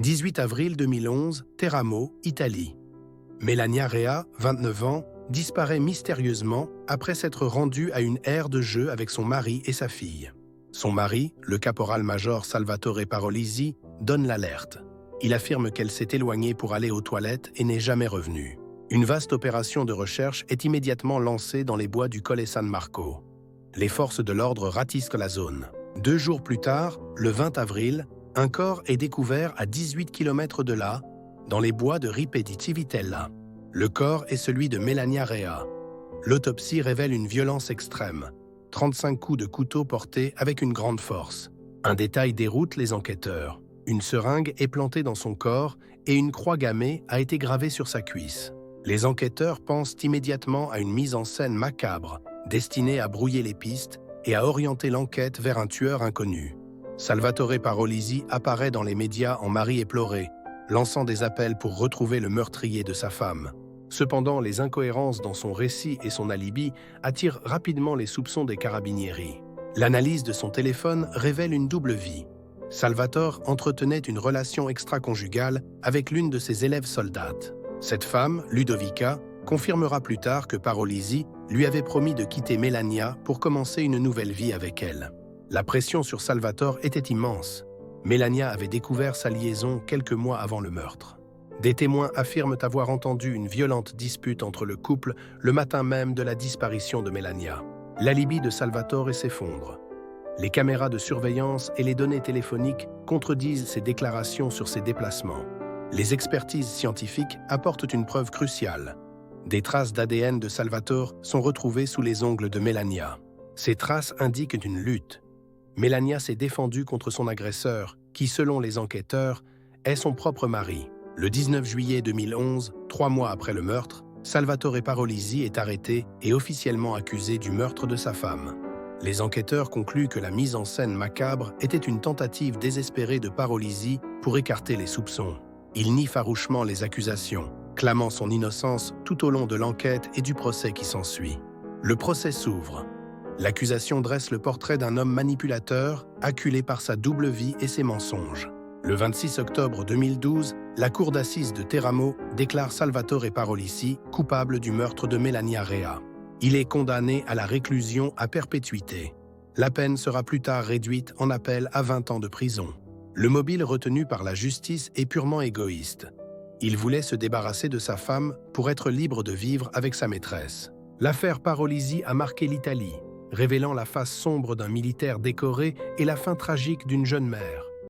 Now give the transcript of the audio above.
18 avril 2011, Teramo, Italie. Melania Rea, 29 ans, disparaît mystérieusement après s'être rendue à une aire de jeu avec son mari et sa fille. Son mari, le caporal-major Salvatore Parolisi, donne l'alerte. Il affirme qu'elle s'est éloignée pour aller aux toilettes et n'est jamais revenue. Une vaste opération de recherche est immédiatement lancée dans les bois du Colle San Marco. Les forces de l'ordre ratissent la zone. 2 jours plus tard, le 20 avril, un corps est découvert à 18 km de là, dans les bois de Ripe di Civitella. Le corps est celui de Melania Rea. L'autopsie révèle une violence extrême. 35 coups de couteau portés avec une grande force. Un détail déroute les enquêteurs. Une seringue est plantée dans son corps et une croix gammée a été gravée sur sa cuisse. Les enquêteurs pensent immédiatement à une mise en scène macabre, destinée à brouiller les pistes et à orienter l'enquête vers un tueur inconnu. Salvatore Parolisi apparaît dans les médias en mari éploré, lançant des appels pour retrouver le meurtrier de sa femme. Cependant, les incohérences dans son récit et son alibi attirent rapidement les soupçons des carabinieri. L'analyse de son téléphone révèle une double vie. Salvatore entretenait une relation extra-conjugale avec l'une de ses élèves soldates. Cette femme, Ludovica, confirmera plus tard que Parolisi lui avait promis de quitter Melania pour commencer une nouvelle vie avec elle. La pression sur Salvatore était immense. Melania avait découvert sa liaison quelques mois avant le meurtre. Des témoins affirment avoir entendu une violente dispute entre le couple le matin même de la disparition de Melania. L'alibi de Salvatore s'effondre. Les caméras de surveillance et les données téléphoniques contredisent ses déclarations sur ses déplacements. Les expertises scientifiques apportent une preuve cruciale. Des traces d'ADN de Salvatore sont retrouvées sous les ongles de Melania. Ces traces indiquent une lutte. Melania s'est défendue contre son agresseur, qui, selon les enquêteurs, est son propre mari. Le 19 juillet 2011, 3 mois après le meurtre, Salvatore Parolisi est arrêté et officiellement accusé du meurtre de sa femme. Les enquêteurs concluent que la mise en scène macabre était une tentative désespérée de Parolisi pour écarter les soupçons. Il nie farouchement les accusations, clamant son innocence tout au long de l'enquête et du procès qui s'ensuit. Le procès s'ouvre. L'accusation dresse le portrait d'un homme manipulateur, acculé par sa double vie et ses mensonges. Le 26 octobre 2012, la cour d'assises de Teramo déclare Salvatore Parolisi coupable du meurtre de Melania Rea. Il est condamné à la réclusion à perpétuité. La peine sera plus tard réduite en appel à 20 ans de prison. Le mobile retenu par la justice est purement égoïste. Il voulait se débarrasser de sa femme pour être libre de vivre avec sa maîtresse. L'affaire Parolisi a marqué l'Italie, révélant la face sombre d'un militaire décoré et la fin tragique d'une jeune mère.